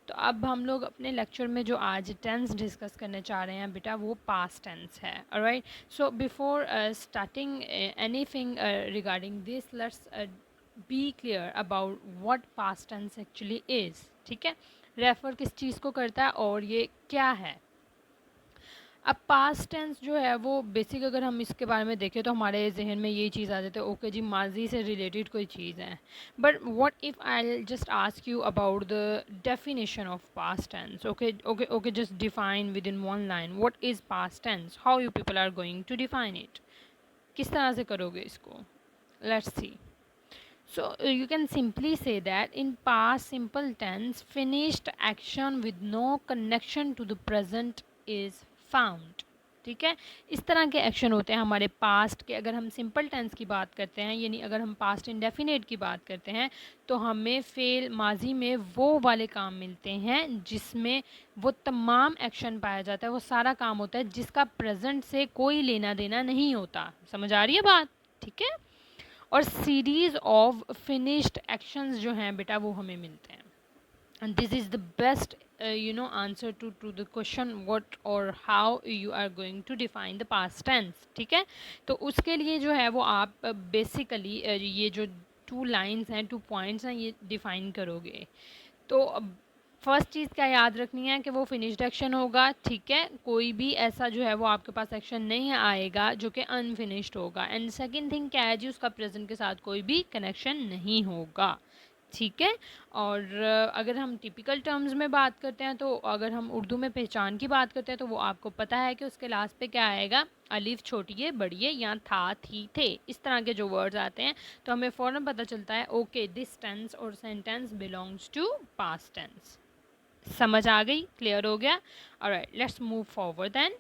तो अब हम लोग अपने लेक्चर में जो आज टेंस डिस्कस करने चाह रहे हैं बेटा वो पास्ट टेंस है। Alright, so before starting anything regarding this, let's be clear about what past tense actually is. ठीक है, रेफर किस चीज़ को करता है और ये क्या है। अब पास्ट टेंस जो है वो बेसिक अगर हम इसके बारे में देखें तो हमारे जहन में ये चीज़ आ जाती है, ओके जी माजी से रिलेटेड कोई चीज़ है। But what if I just ask you about the definition of past tense. Okay okay okay, just define within one line what is past tense, how you people are going to define it. किस तरह से करोगे इसको, let's see. So you can simply say that in past simple tense, finished action with no connection to the present is found। ठीक है, इस तरह के एक्शन होते हैं हमारे पास्ट के। अगर हम सिंपल टेंस की बात करते हैं, यानी अगर हम पास्ट इंडेफिनेट की बात करते हैं, तो हमें फेल माजी में वो वाले काम मिलते हैं जिसमें वो तमाम एक्शन पाया जाता है, वो सारा काम होता है जिसका प्रेजेंट से कोई लेना देना नहीं होता। समझ आ रही है बात? ठीक है, और सीरीज ऑफ फिनिश्ड एक्शंस जो हैं बेटा वो हमें मिलते हैं। And this is the best answer to the question what or how you are going to define the past tense. ठीक है, तो उसके लिए जो है वो आप बेसिकली ये जो 2 लाइन्स हैं, 2 पॉइंट्स हैं, ये डिफाइन करोगे। तो फर्स्ट चीज़ क्या याद रखनी है कि वो फिनिश्ड एक्शन होगा। ठीक है, कोई भी ऐसा जो है वो आपके पास एक्शन नहीं आएगा जो कि अनफिनिश्ड होगा। एंड सेकंड थिंग क्या है जी, उसका प्रेजेंट के साथ कोई भी कनेक्शन नहीं होगा। ठीक है, और अगर हम टिपिकल टर्म्स में बात करते हैं, तो अगर हम उर्दू में पहचान की बात करते हैं तो वो आपको पता है कि उसके लास्ट पे क्या आएगा, अलिफ छोटी है बड़ी है, या था थी थे, इस तरह के जो वर्ड्स आते हैं तो हमें फ़ौरन पता चलता है ओके दिस टेंस और sentence belongs to past tense. समझ आ गई, क्लियर हो गया? Alright, let's move forward then.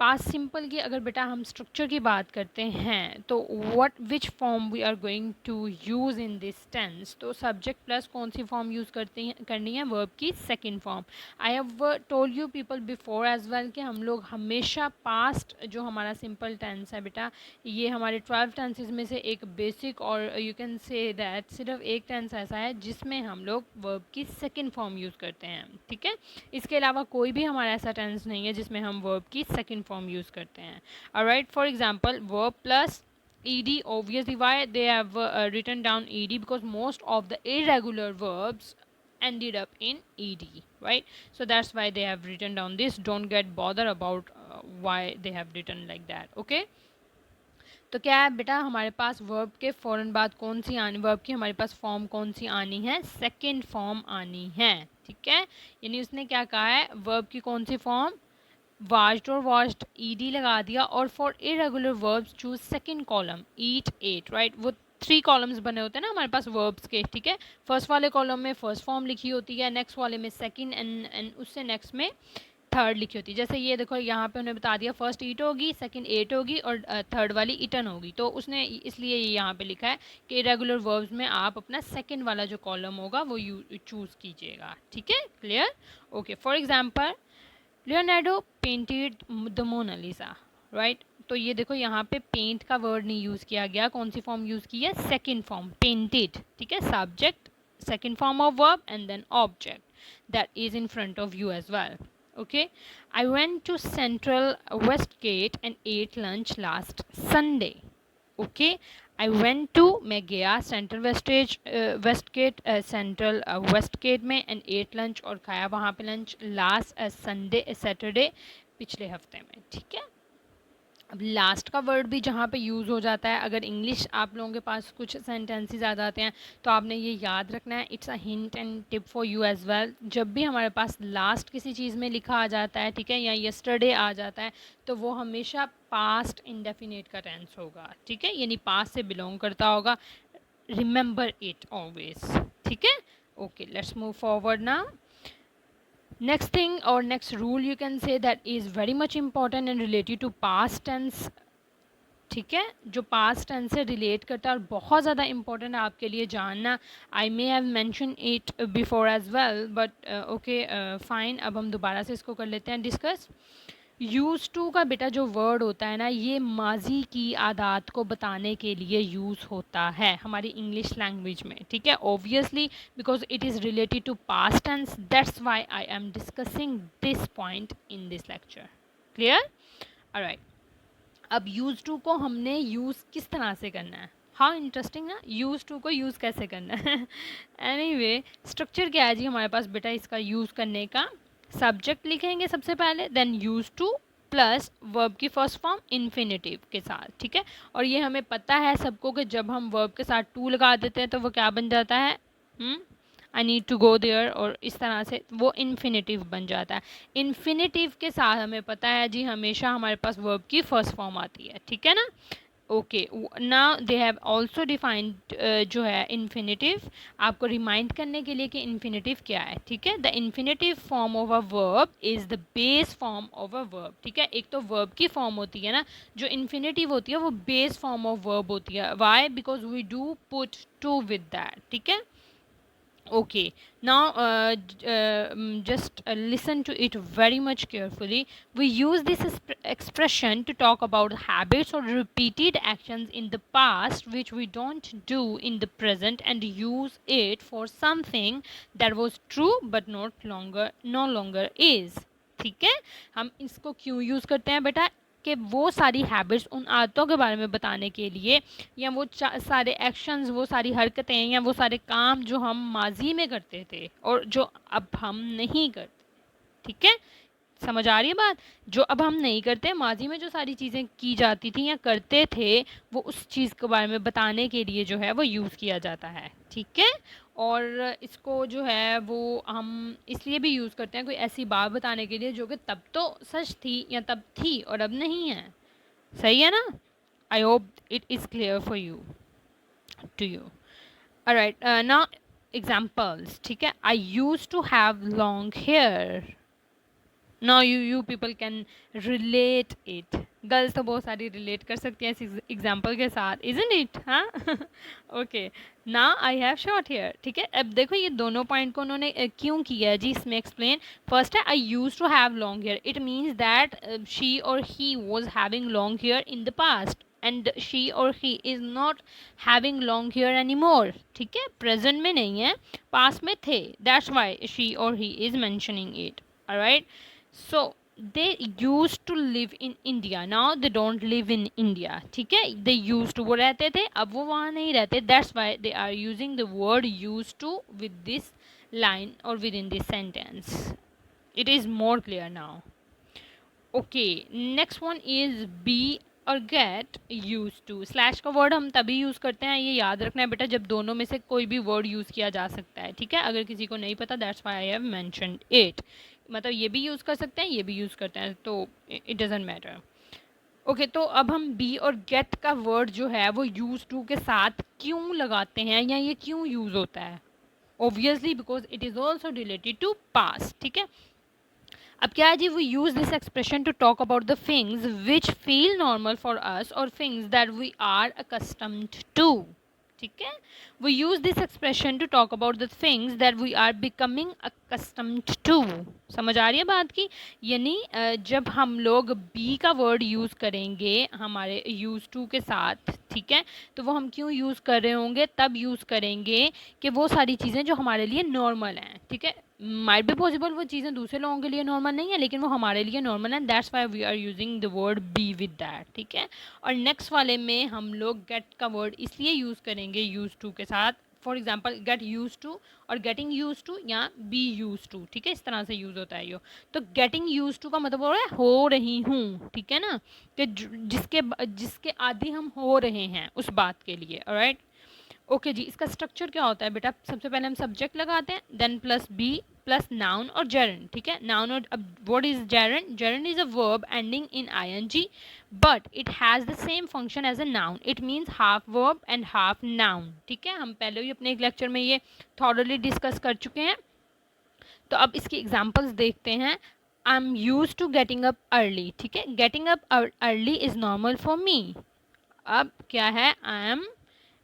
Past simple की अगर बेटा हम स्ट्रक्चर की बात करते हैं तो what which form we are going to use in this tense, तो सब्जेक्ट प्लस कौन सी फॉर्म यूज़ करनी है, वर्ब की second form. I have told you people before as well कि हम लोग हमेशा पास्ट जो हमारा सिंपल टेंस है बेटा, ये हमारे 12 टेंसेज में से एक बेसिक और यू कैन से दैट सिर्फ एक टेंस ऐसा है जिसमें हम लोग वर्ब की सेकंड फॉर्म यूज़ करते हैं। ठीक है, इसके अलावा कोई भी हमारा ऐसा टेंस नहीं है जिसमें हम वर्ब की सेकंड फॉर्म यूज़ करते हैं। Alright, for example verb plus ed, obviously why they have written down ed, because most of the irregular verbs ended up in ed, right? So that's why they have written down this. Don't get bother about why they have written like that, okay? तो क्या है बेटा, हमारे पास verb के फ़ौरन बाद कौन सी आनी, वर्ब की हमारे पास फॉर्म कौन सी आनी है, सेकंड फॉर्म आनी है। ठीक है, यानी उसने क्या कहा है, वर्ब की कौन सी फॉर्म, वाश्ड और वॉश्ड ईडी लगा दिया, और for irregular verbs choose second column, eat ate, right? वो 3 कॉलम्स बने होते हैं ना हमारे पास वर्ब्स के। ठीक है, फर्स्ट वाले कॉलम में फर्स्ट फॉर्म लिखी होती है, नेक्स्ट वाले में सेकंड, एंड उससे नेक्स्ट में थर्ड लिखी होती है। जैसे ये देखो यहाँ पे उन्हें बता दिया फर्स्ट ईट होगी, सेकंड एट होगी, और थर्ड वाली ईटन होगी। तो उसने इसलिए ये यहाँ पे लिखा है कि रेगुलर वर्ब्स में आप अपना सेकंड वाला जो कॉलम होगा वो चूज़ कीजिएगा। ठीक है, clear? Okay, for example Leonardo painted the Mona Lisa, right? तो ये देखो यहाँ पे पेंट का वर्ड नहीं यूज़ किया गया, कौन सी फॉर्म यूज़ की है, सेकंड फॉर्म, पेंटेड। ठीक है, subject, second form of verb, and then object that is in front of you as well. Okay, I went to Central Westgate and ate lunch last Sunday. Okay, I went to, मैं गया central wastage Westgate central Westgate में, and at lunch, और खाया वहाँ पे lunch, last Sunday Saturday, पिछले हफ्ते में। ठीक है, अब लास्ट का वर्ड भी जहाँ पे यूज़ हो जाता है, अगर इंग्लिश आप लोगों के पास कुछ सेंटेंसेस आ जाते हैं तो आपने ये याद रखना है, it's a hint and tip for you as well. जब भी हमारे पास लास्ट किसी चीज़ में लिखा आ जाता है, ठीक है, या यस्टरडे आ जाता है, तो वो हमेशा पास्ट इंडेफिनेट का टेंस होगा। ठीक है, यानी पास्ट से बिलोंग करता होगा, रिमेंबर इट ऑलवेज। ठीक है, okay, let's move forward now. Next thing or next rule you can say that is very much important and related to past tense। ठीक है, जो पास्ट टेंस से रिलेट करता है और बहुत ज़्यादा इंपॉर्टेंट है आपके लिए जानना। I may have mention it before as well, but okay fine, अब हम दोबारा से इसको कर लेते हैं डिस्कस। यूज़ टू का बेटा जो वर्ड होता है ना, ये माजी की आदात को बताने के लिए यूज़ होता है हमारी इंग्लिश लैंग्वेज में, ठीक है। Obviously because it is related to past tense, that's why I am discussing this point in this lecture. Clear? Alright, अब यूज़ टू को हमने यूज़ किस तरह से करना है? हाँ, इंटरेस्टिंग ना, यूज़ टू को यूज़ कैसे करना है। एनीवे, स्ट्रक्चर क्या है जी हमारे पास बेटा इसका यूज़ करने का? सब्जेक्ट लिखेंगे सबसे पहले, then use to plus verb की फर्स्ट फॉर्म इन्फिनेटिव के साथ, ठीक है। और ये हमें पता है सबको कि जब हम वर्ब के साथ टू लगा देते हैं तो वो क्या बन जाता है? I need to go there, और इस तरह से वो इन्फिनेटिव बन जाता है। इन्फिनेटिव के साथ हमें पता है जी हमेशा हमारे पास वर्ब की फर्स्ट फॉर्म आती है, ठीक है ना। Okay, now they have also defined जो है इन्फिनेटिव, आपको रिमाइंड करने के लिए कि इन्फिनेटिव क्या है, ठीक है। The infinitive form of a verb is the base form of a verb, ठीक है। एक तो वर्ब की फॉर्म होती है ना, जो इन्फिनेटिव होती है वो बेस फॉर्म ऑफ वर्ब होती है। Why? Because we do put to with that, ठीक है। Okay, now just listen to it very much carefully. We use this expression to talk about habits or repeated actions in the past which we don't do in the present, and use it for something that was true but no longer is. ठीक है, हम इसको क्यों use करते हैं बेटा? कि वो सारी हैबिट्स, उन आदतों के बारे में बताने के लिए, या वो सारे एक्शंस, वो सारी हरकतें या वो सारे काम जो हम माजी में करते थे और जो अब हम नहीं करते, ठीक है। समझ आ रही है बात? जो अब हम नहीं करते, माजी में जो सारी चीज़ें की जाती थी या करते थे, वो उस चीज़ के बारे में बताने के लिए जो है वो यूज़ किया जाता है, ठीक है। और इसको जो है वो हम इसलिए भी यूज़ करते हैं कोई ऐसी बात बताने के लिए जो कि तब तो सच थी या तब थी और अब नहीं है। सही है ना? I hope it is clear for you, to you. Alright, now examples, ठीक है। I use to have long hair. Now you people can relate it. Girls तो बहुत सारी रिलेट कर सकती हैं इस एग्जाम्पल के साथ, इजंट इट? हाँ। ओके, ना आई हैव शॉर्ट हेयर, ठीक है। अब देखो ये दोनों पॉइंट को उन्होंने क्यों किया है जी, इसमें एक्सप्लेन। फर्स्ट है I use to have long hair, it means that she or he was having long hair in the past and she or he is not having long hair any more, ठीक है। Present में नहीं है, पास में थे, that's why she or he is mentioning it. Alright, so they used to live in India, now they don't live in India, ठीक है। they used to, वो रहते थे, अब वो वहाँ नहीं रहते, that's why they are using the word used to with this line or within this sentence. It is more clear now. Okay, next one is be और गेट यूज टू। स्लैश का वर्ड हम तभी use करते हैं, ये याद रखना है बेटा, जब दोनों में से कोई भी वर्ड यूज़ किया जा सकता है, ठीक है। अगर किसी को नहीं पता, that's why I have mentioned it, मतलब ये भी यूज़ कर सकते हैं, ये भी यूज़ करते हैं, तो इट डजेंट मैटर। ओके, तो अब हम बी और गेट का वर्ड जो है वो यूज़ टू के साथ क्यों लगाते हैं या ये क्यों यूज़ होता है? Obviously because it is also related to past, ठीक है। अब क्या है जी, we use this expression to talk about the things which feel normal for us or things that we are accustomed to, ठीक है। We use this expression to talk about the things that we are becoming accustomed to. समझ आ रही है बात की? यानी जब हम लोग बी का वर्ड यूज़ करेंगे हमारे यूज़ टू के साथ, ठीक है, तो वो हम क्यों यूज़ कर रहे होंगे? तब यूज़ करेंगे कि वो सारी चीज़ें जो हमारे लिए नॉर्मल हैं, ठीक है। माइट बी पॉसिबल वो चीज़ें दूसरे लोगों के लिए नॉर्मल नहीं है, लेकिन वो हमारे लिए नॉर्मल है, that's why we are using the word be with that, ठीक है। और नेक्स्ट वाले में हम लोग गेट का वर्ड इसलिए यूज़ करेंगे यूज़ टू के साथ, for example get use to और गेटिंग यूज टू या बी यूज टू, ठीक है, इस तरह से यूज़ होता है ये। तो गेटिंग यूज टू का मतलब हो रहा है हो रही हूँ, ठीक है ना, कि जिसके आदि हम हो रहे हैं उस बात के लिए। ऑलराइट, ओके जी, इसका स्ट्रक्चर क्या होता है बेटा? सबसे पहले हम सब्जेक्ट लगाते हैं, then plus be plus noun और जेरन, ठीक है। नाउन और अब what is gerund? Gerund is a verb ending in ING but it has the same function as a noun, it means half verb and half noun, ठीक है। हम पहले ही अपने एक लेक्चर में ये थॉरली डिस्कस कर चुके हैं, तो अब इसकी एग्जाम्पल्स देखते हैं। I am use to getting up early, ठीक है, getting up early is normal for me. अब क्या है? I am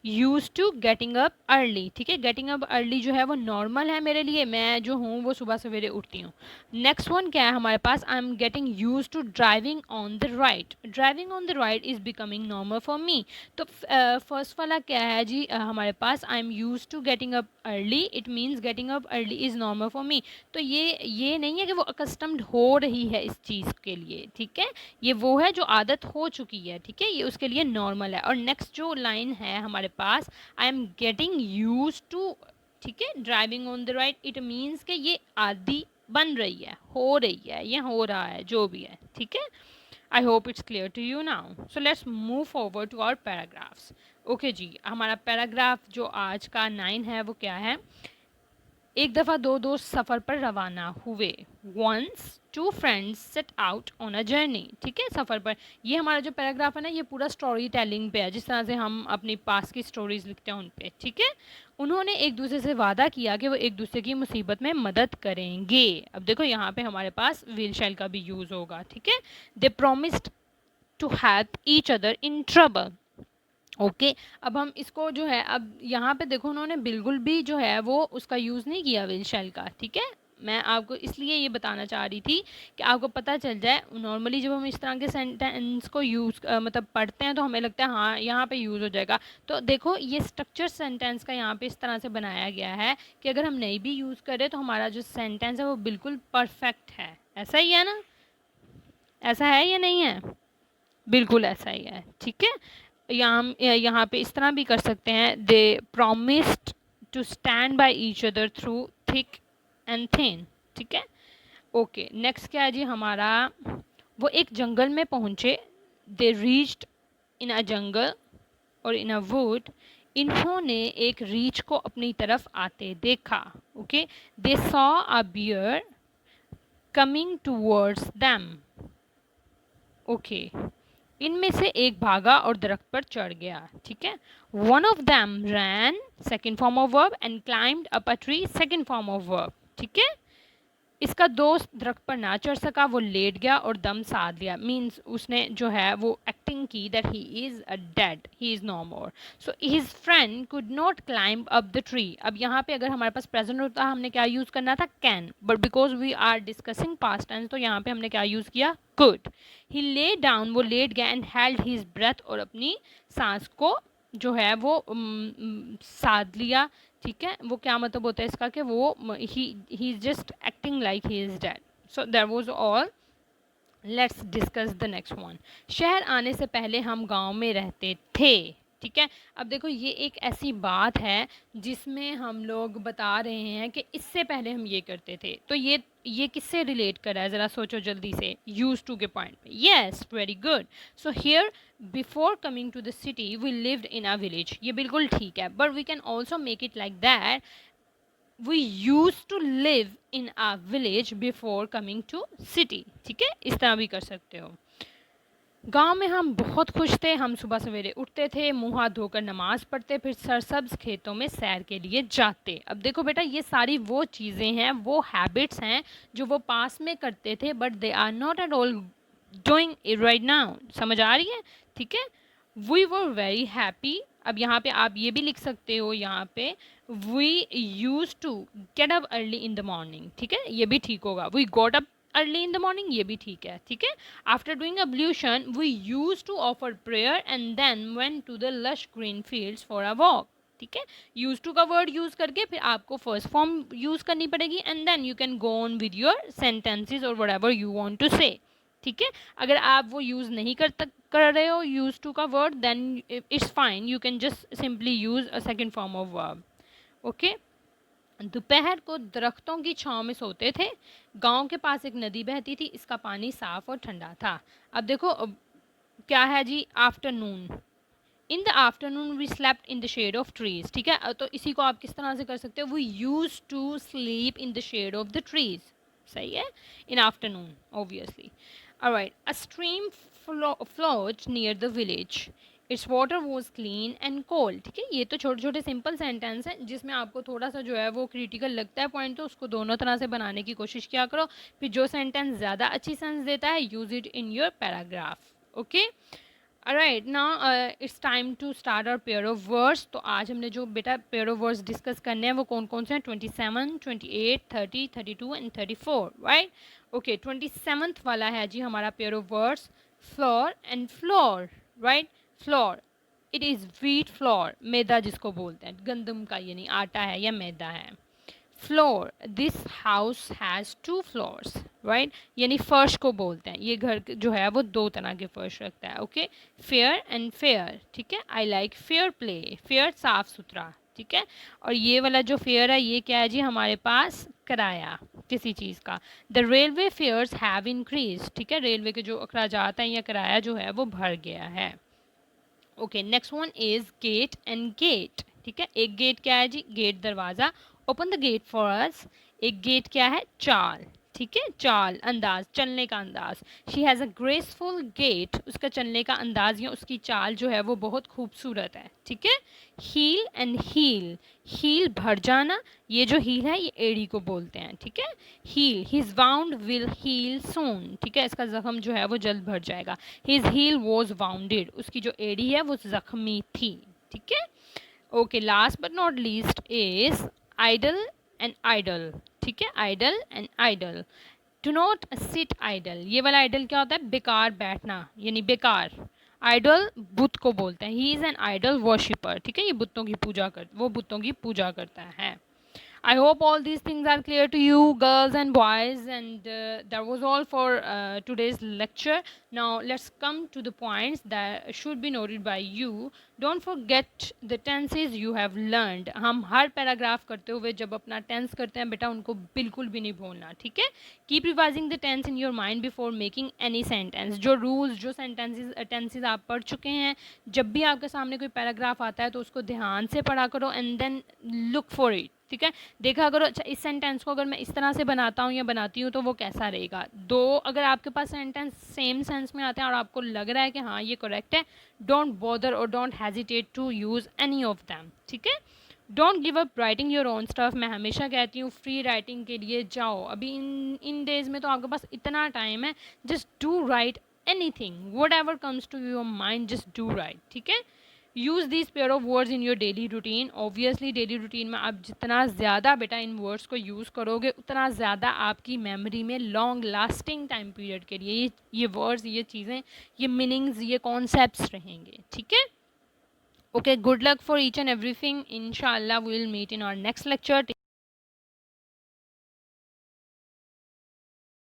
use to getting up early, ठीक है। गेटिंग अप अर्ली जो है वो नॉर्मल है मेरे लिए, मैं जो हूँ वो सुबह सवेरे उठती हूँ। नेक्स्ट वन क्या है हमारे पास, I am getting use to driving on the right, driving on the right is becoming normal for me. तो फर्स्ट वाला क्या है जी, हमारे पास I am use to getting up early, it means getting up early is normal for me. तो ये नहीं है कि वो अकस्टम्ड हो रही है इस चीज़ के लिए, ठीक है, ये वो है जो आदत हो चुकी है, ठीक है, ये उसके लिए नॉर्मल है। और नेक्स्ट जो लाइन है हमारे पास, I am getting use to, ठीक है, driving on the right, it means कि ये आदि बन रही है, हो रही है, ये हो रहा है, जो भी है, ठीक है। I hope it's clear to you now, so let's move forward to our paragraphs. Okay जी, हमारा पैराग्राफ जो आज का 9 है वो क्या है, एक दफ़ा दो दोस्त सफ़र पर रवाना हुए। Once two friends set out on a journey, ठीक है, सफ़र पर। ये हमारा जो पैराग्राफ है ना, ये पूरा स्टोरी टेलिंग पे है, जिस तरह से हम अपनी पास की स्टोरीज लिखते हैं उन पे, ठीक है। उन्होंने एक दूसरे से वादा किया कि वो एक दूसरे की मुसीबत में मदद करेंगे। अब देखो यहाँ पे हमारे पास विल शैल का भी यूज़ होगा, ठीक है। They promised to help each other in trouble. Okay, अब हम इसको जो है, अब यहाँ पे देखो उन्होंने बिल्कुल भी जो है वो उसका यूज़ नहीं किया विल शैल का, ठीक है। मैं आपको इसलिए ये बताना चाह रही थी कि आपको पता चल जाए। नॉर्मली जब हम इस तरह के सेंटेंस को यूज़ मतलब पढ़ते हैं तो हमें लगता है हाँ यहाँ पे यूज़ हो जाएगा। तो देखो ये स्ट्रक्चर सेंटेंस का यहाँ पे इस तरह से बनाया गया है कि अगर हम नहीं भी यूज़ करें तो हमारा जो सेंटेंस है वो बिल्कुल परफेक्ट है। ऐसा ही है ना, ऐसा है या नहीं है, बिल्कुल ऐसा ही है, ठीक है। यहाँ पे इस तरह भी कर सकते हैं, they promised to stand by each other through thick and thin, ठीक है। ओके, नेक्स्ट क्या है जी हमारा, वो एक जंगल में पहुँचे। दे रीच्ड इन अ जंगल और इन अ वुड, इन्होंने एक रीछ को अपनी तरफ आते देखा। Okay, they saw a bear coming towards them. Okay, इनमें से एक भागा और दरख्त पर चढ़ गया, ठीक है। One of them ran, second form of verb, and climbed up a tree, second form of verb, ठीक है। इसका दोस्त दरख्त पर ना चढ़ सका, वो लेट गया और दम साध लिया, मीन्स उसने जो है वो एक्टिंग की that he is a dead, he is no more. So his friend could not climb up the tree. अब यहाँ पे अगर हमारे पास प्रेजेंट होता हमने क्या यूज़ करना था, can, but because we are discussing past tense तो यहाँ पे हमने क्या यूज़ किया, कुड। ही ले डाउन, वो लेट गया, एंड हेल्ड हिज ब्रेथ, और अपनी सांस को जो है वो साध लिया, ठीक है। वो क्या मतलब होता है इसका कि वो he is just acting like he is dead. So that was all, let's discuss the next one. शहर आने से पहले हम गांव में रहते थे, ठीक है। अब देखो ये एक ऐसी बात है जिसमें हम लोग बता रहे हैं कि इससे पहले हम ये करते थे, तो ये किससे रिलेट कर रहा है, ज़रा सोचो जल्दी से, यूज टू के पॉइंट पे। Yes, very good. So here before coming to the city we lived in a village, ये बिल्कुल ठीक है, but we can also make it like that, we used to live in a village before coming to city, ठीक है, इस तरह भी कर सकते हो। गांव में हम बहुत खुश थे, हम सुबह सवेरे उठते थे, मुंह हाथ धोकर नमाज पढ़ते, फिर सरसब्ज खेतों में सैर के लिए जाते। अब देखो बेटा ये सारी वो चीज़ें हैं, वो हैबिट्स हैं जो वो पास में करते थे, but they are not at all doing it right now. समझ आ रही है, ठीक है। वी वर वेरी हैप्पी, अब यहाँ पे आप ये भी लिख सकते हो, यहाँ पे we use to get up early in the morning, ठीक है, ये भी ठीक होगा। We got up early in the morning, ये भी ठीक है, ठीक है। After doing ablution we use to offer prayer and then went to the lush green fields for a walk, ठीक है। यूज टू का वर्ड यूज करके फिर आपको फर्स्ट फॉर्म यूज करनी पड़ेगी, and then you can go on with your sentences और whatever you want to से, ठीक है। अगर आप वो यूज़ नहीं कर रहे हो यूज़ टू का word, then it's fine, you can just simply use a second form of verb. Okay, दोपहर को दरख्तों की छांव में सोते थे। गांव के पास एक नदी बहती थी, इसका पानी साफ और ठंडा था। अब देखो क्या है जी, afternoon, in the afternoon we slept in the shade of trees, ठीक है। तो इसी को आप किस तरह से कर सकते हो, we use to sleep in the shade of the trees, सही है, in afternoon obviously. Alright, a stream flowed near the village, its water was clean and cold, ठीक है। ये तो छोटे छोटे सिंपल सेंटेंस हैं जिसमें आपको थोड़ा सा जो है वो क्रिटिकल लगता है पॉइंट, तो उसको दोनों तरह से बनाने की कोशिश किया करो, फिर जो सेंटेंस ज़्यादा अच्छी सेंस देता है use it in your paragraph. Okay, right now it's time to start our pair of words. तो आज हमने जो बेटा पेयर ऑफ वर्ड्स डिस्कस करने हैं वो कौन कौन से हैं? 27, 28, 30, 32 एंड 34, राइट। ओके, 27th वाला है जी हमारा pair of words, flour and flower, right. Flour, it is wheat flour, मैदा जिसको बोलते हैं, गंदम का ये नहीं आटा है या मैदा है। Floor, this house has to floors, right, यानी फर्श को बोलते हैं, ये घर जो है वो दो तरह के फर्श रखता है। ओके, फेयर एंड फेयर, ठीक है, I like fair play, fair साफ सुथरा, ठीक है। और ये वाला जो फेयर है ये क्या है जी हमारे पास? किराया किसी चीज़ का। The railway fares have increase, ठीक है, रेलवे के जो अखराजात हैं या किराया जो है वो बढ़ गया है। Okay, next one is gate and gait, ठीक है। एक गेट क्या है जी? गेट दरवाज़ा, open the gate for us. एक गेट क्या है? चाल, ठीक है, चाल, अंदाज, चलने का अंदाज। She has a graceful gait, उसका चलने का अंदाज या उसकी चाल जो है वो बहुत खूबसूरत है, ठीक है। हील एंड हील, हील भर जाना, ये जो हील है ये एड़ी को बोलते हैं, ठीक है। Heal, his wound will heal soon, ठीक है, इसका जख्म जो है वो जल्द भर जाएगा। हिज हील वॉज वाउंडेड, उसकी जो एड़ी है वो जख्मी थी, ठीक है। Okay, last but not least is idle and idol, ठीक है, idle and idol. Do not sit idle, ये वाला आइडल क्या होता है? बेकार बैठना, यानी बेकार। आइडल बुत को बोलते हैं, he is an idol worshipper, ठीक है, ये बुतों की पूजा कर, वो बुतों की पूजा करता है। I hope all these things are clear to you, girls and boys, and that was all for today's lecture. Now, let's come to the points that should be noted by you. Don't forget the tenses you have learned. हम हर paragraph करते हुए जब अपना tense करते हैं बेटा उनको बिल्कुल भी नहीं भूलना, ठीक है। Keep revising the tense in your mind before making any sentence. जो रूल्स, जो टेंसेज आप पढ़ चुके हैं, जब भी आपके सामने कोई पैराग्राफ आता है तो उसको ध्यान से पढ़ा करो and then look for it, ठीक है। देखा करो, अच्छा इस सेंटेंस को अगर मैं इस तरह से बनाता हूँ या बनाती हूँ तो वो कैसा रहेगा। दो अगर आपके पास सेंटेंस सेम सेंस में आते हैं और आपको लग रहा है कि हाँ ये करेक्ट है, डोंट बॉदर और don't hesitate to use any of them, ठीक है। Don't give up writing your own stuff. मैं हमेशा कहती हूँ फ्री राइटिंग के लिए जाओ। अभी इन डेज़ में तो आपके पास इतना टाइम है, just do write anything, whatever comes to your mind, just do write, ठीक है। Use this pair of words in your daily routine. Obviously daily routine में आप जितना ज़्यादा बेटा इन वर्ड्स को यूज़ करोगे उतना ज़्यादा आपकी मेमोरी में लॉन्ग लास्टिंग टाइम पीरियड के लिए ये वर्ड्स, ये चीज़ें, ये मीनिंग्स, ये कॉन्सेप्ट्स रहेंगे, ठीक है। Okay, good luck for each and everything. इंशाल्लाह we will meet in our next lecture.